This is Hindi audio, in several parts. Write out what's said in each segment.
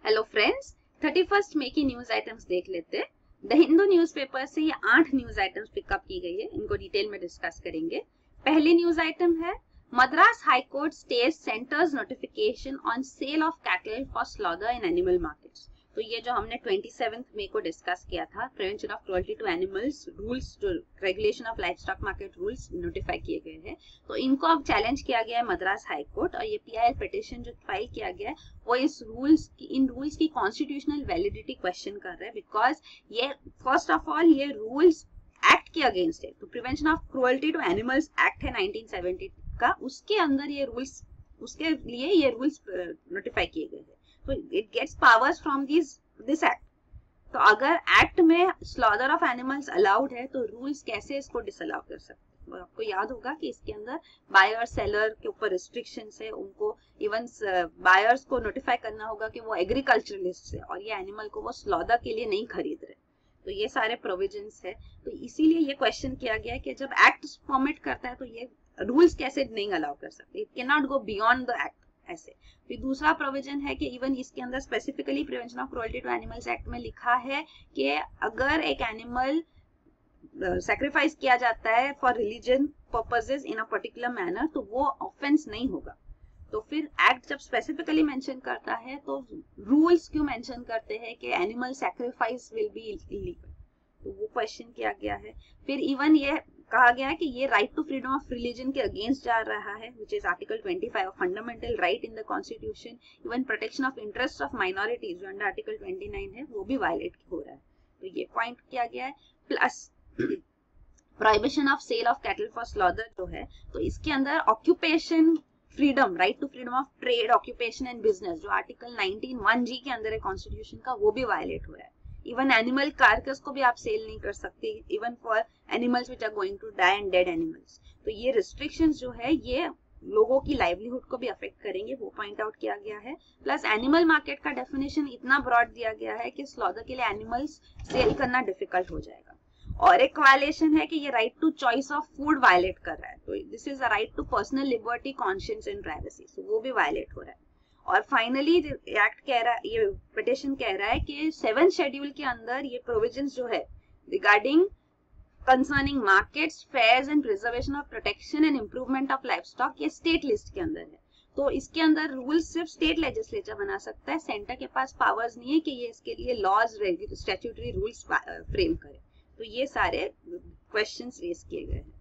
हेलो फ्रेंड्स, 31 मई की न्यूज आइटम्स देख लेते हैं। द हिंदू न्यूज़पेपर से ये 8 न्यूज आइटम्स पिकअप की गई है, इनको डिटेल में डिस्कस करेंगे। पहली न्यूज आइटम है Madras high court stage centres notification on sale of cattle for slaughter in animal markets. तो ये जो हमने 27 मई को डिस्कस किया था, prevention of cruelty to animals rules, जो regulation of livestock market rules notify किए गए हैं, तो इनको अब चैलेंज किया गया है मद्रास हाई कोर्ट। और ये पीआईएल पिटिशन जो फाइल किया गया है वो इन रूल्स की कॉन्स्टिट्यूशनल वैलिडिटी क्वेश्चन कर रहा है, बिकॉज ये फर्स्ट ऑफ ऑल ये रूल्स एक्ट के अगेंस्ट है। तो prevention of cruelty to animals act है 1970 का, उसके अंदर ये रूल्स, उसके लिए ये रूल्स नोटिफाई किए गए हैं। तो it gets powers from this act. तो अगर एक्ट में स्लॉटर ऑफ एनिमल्स अलाउड है तो रूल्स कैसे इसको डिसअलाउ कर सकते हैं। तो आपको याद होगा कि इसके अंदर बायर सेलर के ऊपर रिस्ट्रिक्शंस है, उनको इवन बायर्स को नोटिफाई करना होगा कि वो एग्रीकल्चरलिस्ट है और ये एनिमल को वो स्लॉटर के लिए नहीं खरीद रहे। तो ये सारे प्रोविजंस है। तो इसीलिए ये क्वेश्चन किया गया है कि जब एक्ट परमिट करता है तो ये रूल्स कैसे नहीं अलाउ कर सकते, it can not go beyond the act ऐसे। फिर दूसरा प्रोविजन है कि इवन इसके अंदर specifically prevention of cruelty to animals act में लिखा है कि अगर एक एनिमल सैक्रिफाइस किया जाता है for religion purposes in a particular manner तो वो ऑफेंस नहीं होगा। तो फिर एक्ट जब स्पेसिफिकली मेंशन करता है तो रूल्स क्यों मेंशन करते हैं कि animal sacrifice will be illegal, तो वो क्वेश्चन किया गया है। फिर इवन ये कहा गया है कि ये right to freedom of religion के अगेंस्ट जा रहा है, which is article 25 of fundamental right in the constitution. Even protection of interest of minorities जो अंडर आर्टिकल 29 है वो भी वायलेट हो रहा है। तो ये पॉइंट किया गया है। Plus prohibition of sale of cattle for slaughter जो है, तो इसके अंदर occupation freedom, right to freedom of trade, occupation and business जो आर्टिकल 19(1)(g) के अंदर है कॉन्स्टिट्यूशन का, वो भी वायलेट हो रहा है। इवन एनिमल कार्कस को भी आप सेल नहीं कर सकते, even for animals which are going to die and dead animals. तो ये रिस्ट्रिक्शंस जो है ये लोगों की लाइवलीहुड को भी अफेक्ट करेंगे, वो पॉइंट आउट किया गया है। प्लस एनिमल मार्केट का डेफिनेशन इतना ब्रॉड दिया गया है कि स्लॉटर के लिए एनिमल्स सेल करना डिफिकल्ट हो जाएगा। और एक वायलेशन है कि ये right to choice of food violate कर रहा है। तो this is a right to personal liberty, conscience and privacy, so वो भी वायलेट हो रहा है। और फाइनली एक्ट कह रहा है, ये पिटिशन कह रहा है कि 7th शेड्यूल के अंदर ये प्रोविजंस जो है regarding concerning markets, fairs and preservation of protection and improvement of livestock, ये स्टेट लिस्ट के अंदर है। तो इसके अंदर रूल्स सिर्फ स्टेट लेजिस्लेचर बना सकता है, सेंटर के पास पावर्स नहीं है कि ये इसके लिए लॉज, स्टैट्यूटरी रूल्स फ्रेम करे। तो ये सारे क्वेश्चंस रेज किए गए हैं।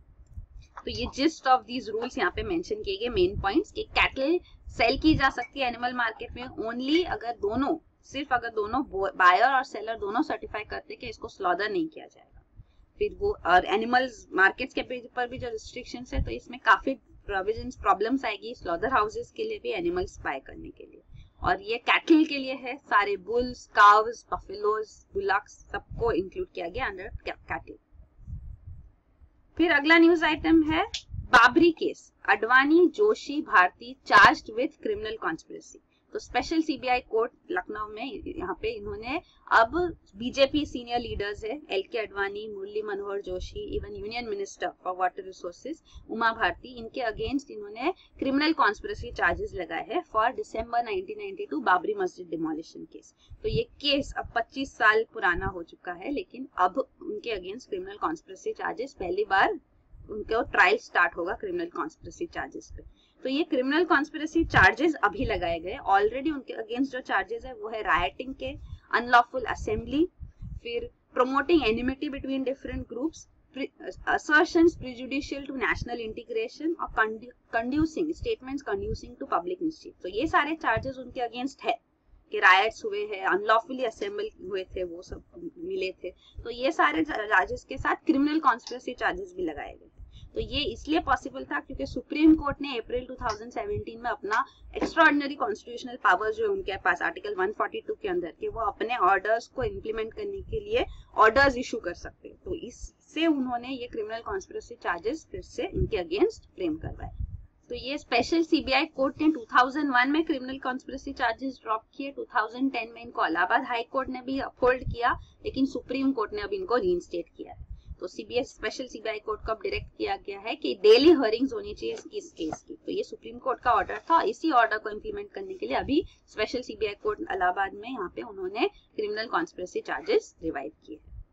तो ये जिस्ट ऑफ दीज रूल्स यहाँ पे मेंशन किए गए, मेन पॉइंट्स कि कैटल सेल की जा सकती है एनिमल मार्केट में ओनली अगर दोनों, सिर्फ अगर दोनों बायर और सेलर दोनों सर्टिफाई करते कि इसको स्लॉटर नहीं किया जाएगा। फिर वो और एनिमल्स मार्केट्स के पेज पर भी जो रिस्ट्रिक्शंस है, तो इसमें काफी प्रोविजंस प्रॉब्लम्स आएगी स्लॉटर हाउसेस के लिए भी एनिमल्स बाय करने के लिए। और ये कैटल के लिए है, सारे बुल्स, काव्स, बफेलोज, बुलक्स सबको इंक्लूड किया गया अंडर कैटल। फिर अगला न्यूज आइटम है Babri case, Advani, Joshi, Bharti charged with criminal conspiracy. तो स्पेशल सीबीआई कोर्ट लखनऊ में यहाँ पे इन्होंने अब बीजेपी सीनियर लीडर्स है, L K. Advani, Murli Manohar Joshi, even union minister for water resources Uma Bharti, इनके अगेंस्ट इन्होंने क्रिमिनल कॉन्स्पिरेसी चार्जेस लगाए हैं फॉर दिसंबर 1992 बाबरी मस्जिद डिमोलिशन केस। तो ये केस अब 25 साल पुराना हो चुका है, लेकिन अब उनके अगेंस्ट क्रिमिनल कॉन्स्पिरेसी चार्जेस, पहली बार उनका ट्रायल स्टार्ट होगा क्रिमिनल कॉन्स्पिरेसी चार्जेस पे। तो ये क्रिमिनल कॉन्स्पिरेसी चार्जेस अभी लगाए गए। ऑलरेडी उनके अगेंस्ट जो चार्जेस है वो है राइटिंग के, अनलॉफुल असेंबली, फिर promoting enmity between different groups, assertions prejudicial to national integration और conducing statements conducing to public mischief। तो ये सारे चार्जेस उनके अगेंस्ट है कि रायट्स हुए हैं, अनलॉफुली असेंबल हुए थे, वो सब मिले थे। तो ये सारे चार्जेस के साथ क्रिमिनल कॉन्स्पिरेसी चार्जेस भी लगाए गए। तो ये इसलिए पॉसिबल था क्योंकि सुप्रीम कोर्ट ने अप्रैल 2017 में अपना एक्स्ट्राऑर्डिनरी कॉन्स्टिट्यूशनल पावर जो है उनके पास आर्टिकल 142 के अंदर कि वो अपने ऑर्डर्स को इम्प्लीमेंट करने के लिए ऑर्डर्स इशू कर सकते हैं। तो इससे उन्होंने ये क्रिमिनल कॉन्स्पिरेसी चार्जेस फिर से इनके अगेंस्ट फ्रेम करवाए। तो ये स्पेशल सीबीआई कोर्ट ने 2001 में क्रिमिनल कॉन्स्पिरेसी चार्जेस ड्रॉप किए, 2010 में इनको इलाहाबाद हाई कोर्ट ने भी अपहोल्ड किया, लेकिन सुप्रीम कोर्ट ने अब इनको रीइंस्टेट किया है। तो सीबीआई स्पेशल सीबीआई कोर्ट को अब डायरेक्ट किया गया है कि डेली हियरिंग्स होनी चाहिए इस केस की। तो ये सुप्रीम कोर्ट का ऑर्डर था, इसी ऑर्डर को इम्प्लीमेंट करने के लिए अभी स्पेशल सीबीआई कोर्ट इलाहाबाद में यहाँ पे उन्होंने क्रिमिनल कॉन्स्पिरेसी चार्जेस रिवाइव किए हैं।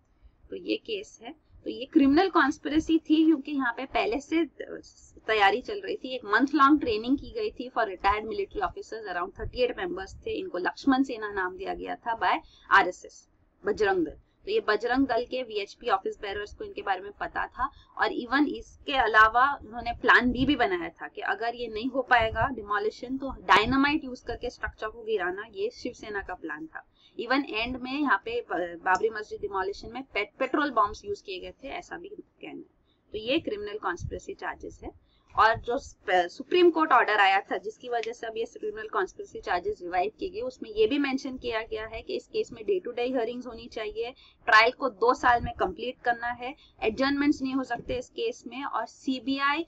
तो ये केस है। तो ये क्रिमिनल कॉन्स्पिरेसी थी क्योंकि यहाँ पे पहले से तैयारी चल रही थी, एक मंथ लॉन्ग ट्रेनिंग की गई थी for retired military officers, around 38 members थे। इनको लक्ष्मण सेना नाम दिया गया था बाय आरएसएस, बजरंग दल। तो ये बजरंग दल के वीएचपी ऑफिस बेरर्स को इनके बारे में पता था, और इवन इसके अलावा उन्होंने प्लान बी भी बनाया था कि अगर ये नहीं हो पाएगा डिमोलिशन तो डायनामाइट यूज करके स्ट्रक्चर को गिराना, ये शिवसेना का प्लान था। इवन एंड में यहाँ पे बाबरी मस्जिद डिमोलिशन में पेट्रोल बॉम्ब्स यूज किए गए थे, ऐसा भी कहना है। तो ये क्रिमिनल कॉन्स्पिरेसी चार्जेस है। और जो सुप्रीम कोर्ट ऑर्डर आया था जिसकी वजह से अब ये क्रिमिनल कॉन्स्पिरेसी चार्जेस रिवाइव किए गए, उसमें ये भी मेंशन किया गया है कि इस केस में डे टू डे हियरिंग्स होनी चाहिए, ट्रायल को 2 साल में कंप्लीट करना है, एडजर्नमेंट्स नहीं हो सकते इस केस में, और सीबीआई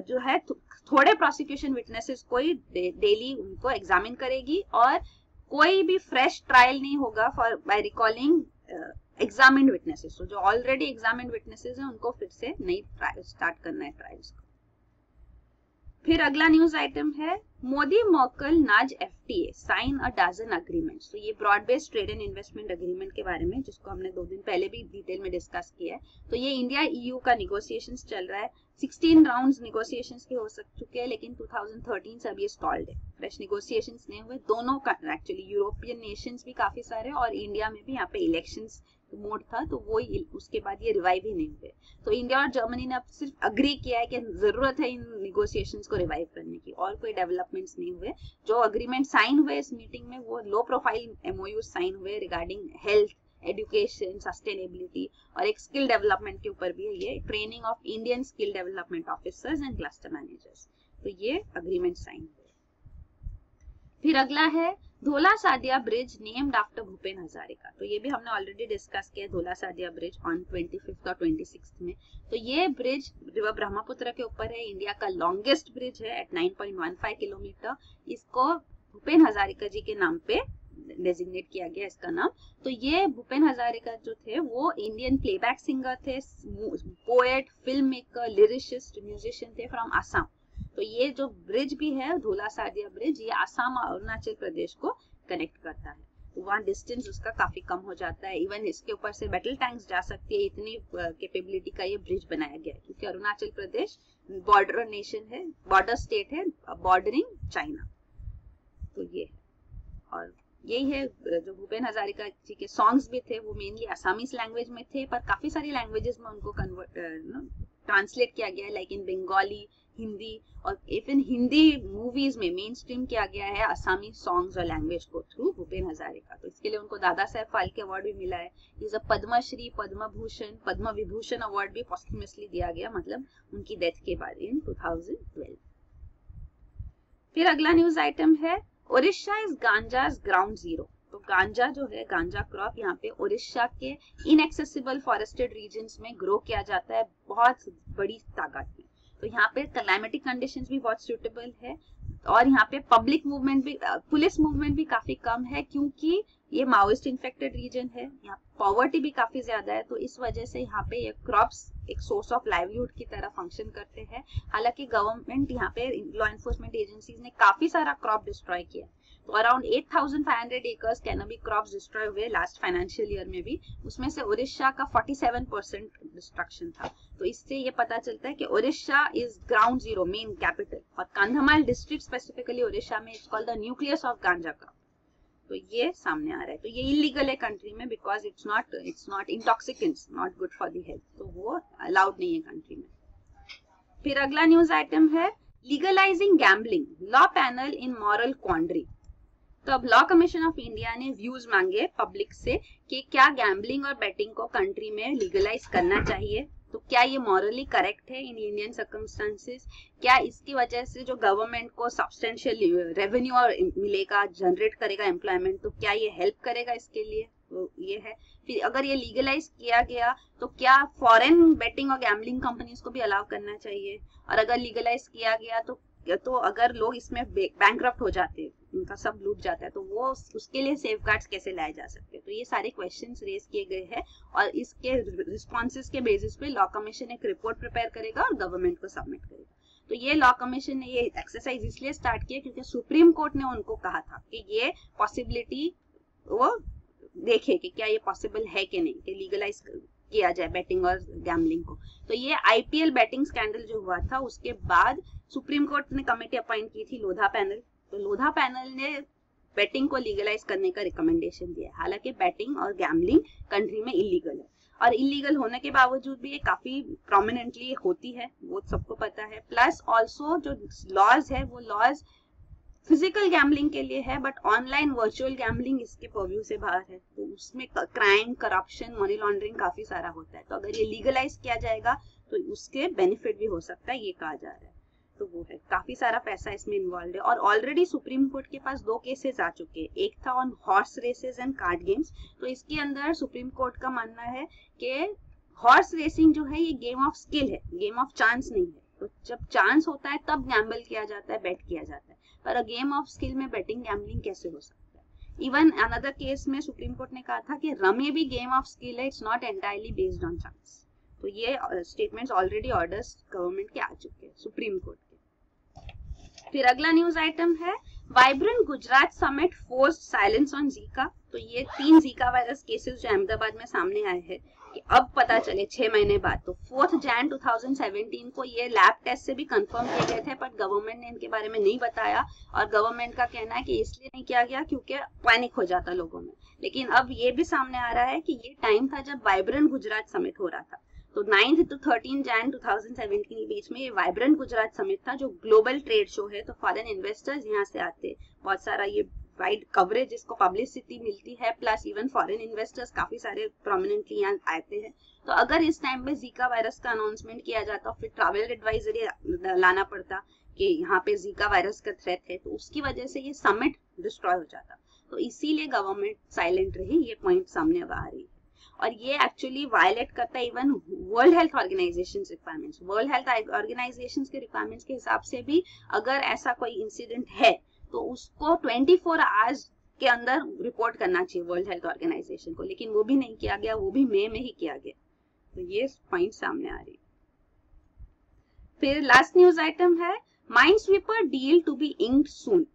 जो है थोड़े प्रोसिक्यूशन विटनेसेस को ही डेली उनको एग्जामिन करेगी, और कोई भी फ्रेश ट्रायल नहीं होगा for by recalling examined witnesses. तो जो ऑलरेडी एग्जामिन्ड विटनेसेस हैं उनको फिर से नई ट्रायल स्टार्ट करना है ट्रायल्स को। फिर अगला न्यूज आइटम है Modi Merkel nudge FTA sign a dozen agreements. तो ये broad based trade and investment agreement के बारे में, जिसको हमने 2 दिन पहले भी डिटेल में डिस्कस किया है। तो ये इंडिया ईयू का निगोशिएशंस चल रहा है। 16 राउंड्स निगोशिएशंस के हो चुके हैं, लेकिन 2013 से अब ये स्टॉल्ड है, फ्रेश निगोशिएशंस नहीं हुए। दोनों एक्चुअली यूरोपियन नेशंस भी काफी सारे और इंडिया में भी यहाँ पे इलेक्शंस मोड था, तो वो उसके बाद ये रिवाइव ही नहीं हुए। तो इंडिया और जर्मनी ने अब सिर्फ अग्री किया है कि जरूरत है इन निगोशिएशंस को रिवाइव करने की, और कोई डेवलपमेंट्स नहीं हुए। जो अग्रीमेंट साइन हुए इस मीटिंग में वो लो प्रोफाइल एमओयू साइन हुए रिगार्डिंग हेल्थ, एजुकेशन, सस्टेनेबिलिटी, और एक स्किल डेवलपमेंट के ऊपर भी है, ये training of Indian skill development officers and cluster managers. तो ये अग्रीमेंट साइन हुए। फिर अगला है धोला Sadia bridge named after Bhupen Hazarika. तो ये भी हमने ऑलरेडी डिस्कस किया, धोला सादिया ब्रिज ऑन 25 और 26 में। तो ये ब्रिज रिवर ब्रह्मपुत्र के ऊपर है, इंडिया का लॉन्गेस्ट ब्रिज है एट 9.15 किलोमीटर। इसको भूपेन हजारिका जी के नाम पे डेजिग्नेट किया गया इसका नाम। तो ये भूपेन हजारिका जो थे वो इंडियन प्लेबैक सिंगर थे, poet, film maker, lyricist, musician थे फ्रॉम आसाम। तो ये जो ब्रिज भी है धोला सादिया ब्रिज, ये आसाम और अरुणाचल प्रदेश को कनेक्ट करता है। तो वहाँ डिस्टेंस उसका काफी कम हो जाता है, इवन इसके ऊपर से बैटल टैंक्स जा सकती है, इतनी कैपेबिलिटी का ये ब्रिज बनाया गया है, क्योंकि अरुणाचल प्रदेश बॉर्डर नेशन है, बॉर्डर स्टेट है, बॉर्डरिंग चाइना। तो ये है, और यही है जो भूपेन हजारिका जी के सॉन्ग्स भी थे वो मेनली असामीज लैंग्वेज में थे, पर काफी सारी लैंग्वेजेस में उनको ट्रांसलेट किया गया है, लाइक इन बंगाली, हिंदी, और इवन हिंदी मूवीज में मेन स्ट्रीम किया गया है असामी सॉन्ग्स और लैंग्वेज को थ्रू भूपेन हजारिका। तो इसके लिए उनको दादा साहेब फाल्के अवार्ड भी मिला है। इस पद्मश्री, पद्म भूषण, पद्म विभूषण अवार्ड भी पोस्टमसली दिया गया, मतलब उनकी डेथ के बाद इन 2012। फिर अगला न्यूज आइटम है ओडिशा इज गांजा's ग्राउंड जीरो। तो गांजा जो है, गांजा क्रॉप यहाँ पे ओडिशा के इनएक्सेसिबल फॉरेस्टेड रीजन्स में ग्रो किया जाता है बहुत बड़ी तादाद में। तो यहाँ पे क्लाइमेटिक कंडीशंस भी बहुत सूटेबल है, और यहाँ पे पब्लिक मूवमेंट भी, पुलिस मूवमेंट भी काफी कम है, क्योंकि ये माओइस्ट इन्फेक्टेड रीजन है, यहाँ पॉवर्टी भी काफी ज्यादा है। तो इस वजह से यहाँ पे ये क्रॉप्स एक सोर्स ऑफ लाइवलीहुड की तरह फंक्शन करते हैं। हालांकि गवर्नमेंट यहाँ पे लॉ एनफोर्समेंट एजेंसीज ने काफी सारा क्रॉप डिस्ट्रॉय किया। तो around 8,500 acres canopy crops destroy हुए लास्ट फाइनेंशियल ईयर में भी, उसमें से ओडिशा का 47% डिस्ट्रक्शन था। तो इससे ये पता चलता है कि Odisha is ground zero, main capital, और कंधमाल डिस्ट्रिक्ट स्पेसिफिकली ओडिशा में it's called the nucleus of गांजा क्रॉप। तो ये सामने आ रहा है। तो ये इलीगल है कंट्री में, because it's not intoxicants, not good for the health, तो वो अलाउड नहीं है कंट्री में। फिर अगला न्यूज आइटम है legalising gambling, law panel in moral quandary. तो अब लॉ कमीशन ऑफ इंडिया ने व्यूज मांगे पब्लिक से कि क्या गैम्बलिंग और बेटिंग को कंट्री में लीगलाइज करना चाहिए, तो क्या ये मॉरली करेक्ट है इन इंडियन सर्कमस्टांसेस, क्या इसकी वजह से जो गवर्नमेंट को सब्सटेंशियल रेवेन्यू मिलेगा, जनरेट करेगा एम्प्लॉयमेंट, तो क्या ये हेल्प करेगा इसके लिए, तो ये है। फिर अगर ये लीगलाइज किया गया तो क्या फॉरेन बेटिंग और गैम्बलिंग कंपनीज को भी अलाउ करना चाहिए, और अगर लीगलाइज किया गया तो अगर लोग इसमें बैंकरप्ट हो जाते, उनका सब लूट जाता है, तो वो उसके लिए सेफगार्ड्स कैसे लाए जा सकते हैं। तो ये सारे क्वेश्चंस रेज किए गए हैं और इसके रिस्पॉन्सेज के बेसिस पे लॉ कमीशन एक रिपोर्ट प्रिपेयर करेगा और गवर्नमेंट को सबमिट करेगा। तो ये लॉ कमीशन ने ये एक्सरसाइज इसलिए स्टार्ट किया क्योंकि सुप्रीम कोर्ट ने उनको कहा था कि ये पॉसिबिलिटी वो देखे कि क्या ये पॉसिबल है कि नहीं कि लीगलाइज किया जाए बेटिंग और गैम्बलिंग को। तो ये आईपीएल बेटिंग स्कैंडल जो हुआ था उसके बाद सुप्रीम कोर्ट ने कमेटी अपॉइंट की थी, लोधा पैनल। तो लोधा पैनल ने बेटिंग को लीगलाइज करने का रिकमेंडेशन दिया। हालांकि बेटिंग और गैम्बलिंग कंट्री में इलीगल है और इलीगल होने के बावजूद भी ये काफी प्रोमिनेंटली होती है, वो सबको पता है। प्लस ऑल्सो जो लॉज है वो लॉज फिजिकल गैम्बलिंग के लिए है, बट ऑनलाइन वर्चुअल गैम्बलिंग इसके पर्व्यू से बाहर है। तो उसमें क्राइम, करप्शन, मनी लॉन्ड्रिंग काफी सारा होता है। तो अगर ये लीगलाइज किया जाएगा तो उसके बेनिफिट भी हो सकता है, ये कहा जा रहा है। तो वो है, काफी सारा पैसा इसमें इन्वॉल्व है। और ऑलरेडी सुप्रीम कोर्ट के पास 2 केसेस आ चुके हैं। एक था on horse races and card games. तो इसके अंदर सुप्रीम कोर्ट का मानना है कि हॉर्स रेसिंग जो है ये गेम ऑफ स्किल है, गेम ऑफ चांस नहीं है। तो जब चांस होता है तब गैम्बल किया जाता है, बेट किया जाता है, पर गेम ऑफ स्किल में बेटिंग गैम्बलिंग कैसे हो सकता है। इवन अनदर केस में सुप्रीम कोर्ट ने कहा था कि रमी भी गेम ऑफ स्किल है, it's not entirely based on chance. तो ये स्टेटमेंट्स ऑलरेडी ऑर्डर्स गवर्नमेंट के आ चुके हैं सुप्रीम कोर्ट के। फिर अगला न्यूज आइटम है vibrant Gujarat summit forced silence on Zika. तो ये 3 जीका वायरस केसेस जो अहमदाबाद में सामने आए हैं कि अब पता चले 6 महीने बाद। तो 4 जनवरी 2017 को ये लैब टेस्ट से भी कंफर्म किए गए थे, पर गवर्नमेंट ने इनके बारे में नहीं बताया और गवर्नमेंट का कहना है कि इसलिए नहीं किया गया क्योंकि पैनिक हो जाता लोगों में। लेकिन अब ये भी सामने आ रहा है कि ये टाइम था जब वाइब्रेंट गुजरात समिट हो रहा था। तो 9 to 13 जनवरी 2017 के बीच में ये वाइब्रेंट गुजरात समिट था, जो ग्लोबल ट्रेड शो है। तो फॉरेन इन्वेस्टर्स यहाँ से आते, बहुत सारा ये वाइड कवरेज, इसको पब्लिसिटी मिलती है, प्लस इवन फॉरेन इन्वेस्टर्स काफी सारे प्रोमिनेंटली यहाँ आते हैं। तो अगर इस टाइम पे जीका वायरस का अनाउंसमेंट किया जाता, फिर ट्रैवल एडवाइजरी लाना पड़ता कि यहाँ पे जीका वायरस का थ्रेट है, तो उसकी वजह से ये समिट डिस्ट्रॉय हो जाता। तो इसीलिए गवर्नमेंट साइलेंट रही, ये पॉइंट सामने अब आ रही है। और ये एक्चुअली वायलेट करता है even world health organization requirements. World health organization के रिक्वायरमेंट्स के हिसाब से भी अगर ऐसा कोई इंसिडेंट है तो उसको 24 आवर्स के अंदर रिपोर्ट करना चाहिए वर्ल्ड हेल्थ ऑर्गेनाइजेशन को, लेकिन वो भी नहीं किया गया, वो भी मई में ही किया गया। तो ये पॉइंट सामने आ रही। फिर लास्ट न्यूज आइटम है mine sweeper deal to be inked soon.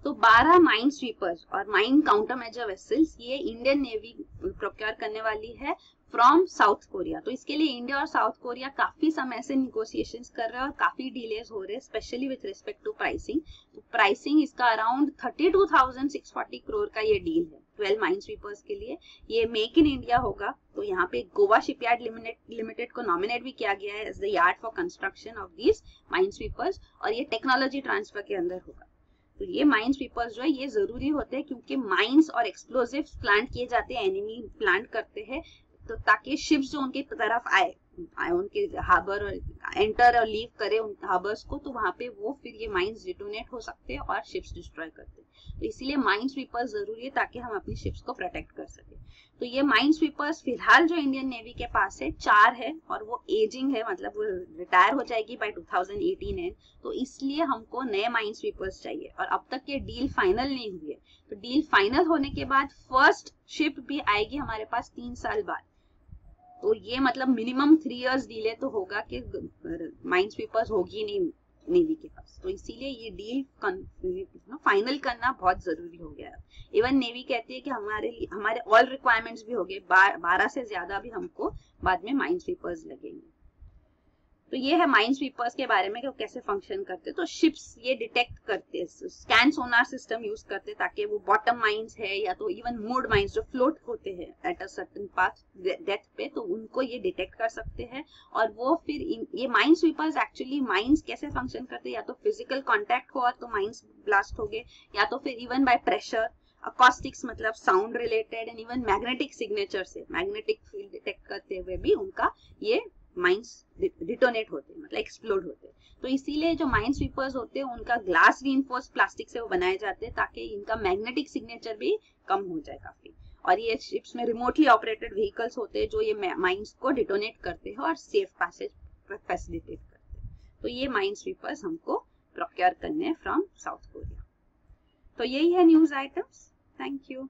तो 12 माइन स्वीपर्स और माइन काउंटर मेजर वेसल्स ये इंडियन नेवी प्रोक्योर करने वाली है फ्रॉम साउथ कोरिया। तो इसके लिए इंडिया और साउथ कोरिया काफी समय से निगोशिएशंस कर रहे हैं और काफी डिलेज हो रहे हैं, specially with respect to pricing. तो प्राइसिंग इसका अराउंड 32,640 करोड़ का ये डील है 12 माइन स्वीपर्स के लिए। ये मेक इन इंडिया होगा। तो यहाँ पे गोवा शिपयार्ड लिमिटेड को नॉमिनेट भी किया गया है as the yard for construction of these mine sweepers, और ये टेक्नोलॉजी ट्रांसफर के अंदर होगा। तो ये माइन स्वीपर्स जो है ये जरूरी होते हैं क्योंकि माइंस और एक्सप्लोजिव्स प्लांट किए जाते हैं, एनिमी प्लांट करते हैं, तो ताकि शिप्स जो उनकी तरफ आए उनके हार्बर और एंटर और लीव करे उन हार्बर्स को, तो वहां पे वो फिर ये माइंस डिटोनेट हो सकते हैं और शिप्स डिस्ट्रॉय करते हैं। तो इसीलिए माइन स्वीपर्स जरूरी है ताकि हम अपनी शिप्स को प्रोटेक्ट कर सके। तो ये माइन स्वीपर्स फिलहाल जो इंडियन नेवी के पास है 4 है और वो एजिंग है, मतलब वो रिटायर हो जाएगी बाय 2018 एंड। तो इसलिए हमको नए माइन स्वीपर्स चाहिए और अब तक ये डील फाइनल नहीं हुई है। तो डील फाइनल होने के बाद फर्स्ट शिप भी आएगी हमारे पास 3 साल बाद। तो ये मतलब मिनिमम 3 इयर्स डिले तो होगा कि माइन स्वीपर्स होगी नहीं नेवी के पास। तो इसीलिए ये डील फाइनल करना बहुत जरूरी हो गया है। इवन नेवी कहती है कि हमारे ऑल रिक्वायरमेंट्स भी हो गए, 12 से ज्यादा भी हमको बाद में माइन स्वीपर्स लगेंगे। तो ये है माइन स्वीपर्स के बारे में कि वो कैसे फंक्शन करते हैं। तो शिप्स ये डिटेक्ट करते हैं, स्कैन सोनार सिस्टम यूज करते हैं ताकि वो बॉटम माइंस है या तो इवन मूड माइंस जो फ्लोट होते हैं at a certain path depth पे, तो उनको ये डिटेक्ट कर सकते हैं। और वो फिर ये माइन स्वीपर्स एक्चुअली माइंस कैसे फंक्शन करते हैं, या तो फिजिकल कॉन्टैक्ट हुआ तो माइंस ब्लास्ट हो गए, या तो फिर इवन बाय प्रेशर, अकॉस्टिक्स मतलब sound related, and even magnetic signature से मैग्नेटिक फील्ड डिटेक्ट करते हुए भी उनका ये माइंस डिटोनेट होते हैं, मतलब एक्सप्लोड होते हैं। तो इसीलिए जो माइन स्वीपर्स होते हैं उनका ग्लास रीइंफोर्स्ड प्लास्टिक से वो बनाए जाते हैं ताकि इनका मैग्नेटिक सिग्नेचर भी कम हो जाए काफी। और ये शिप्स में रिमोटली ऑपरेटेड व्हीकल्स होते हैं जो ये माइंस को डिटोनेट करते हैं और सेफ पैसेज फैसिलिटेट करते हैं। तो ये माइन स्वीपर्स हमको प्रोक्योर करने हैं फ्रॉम साउथ कोरिया। तो यही है न्यूज आइटम्स। Thank you.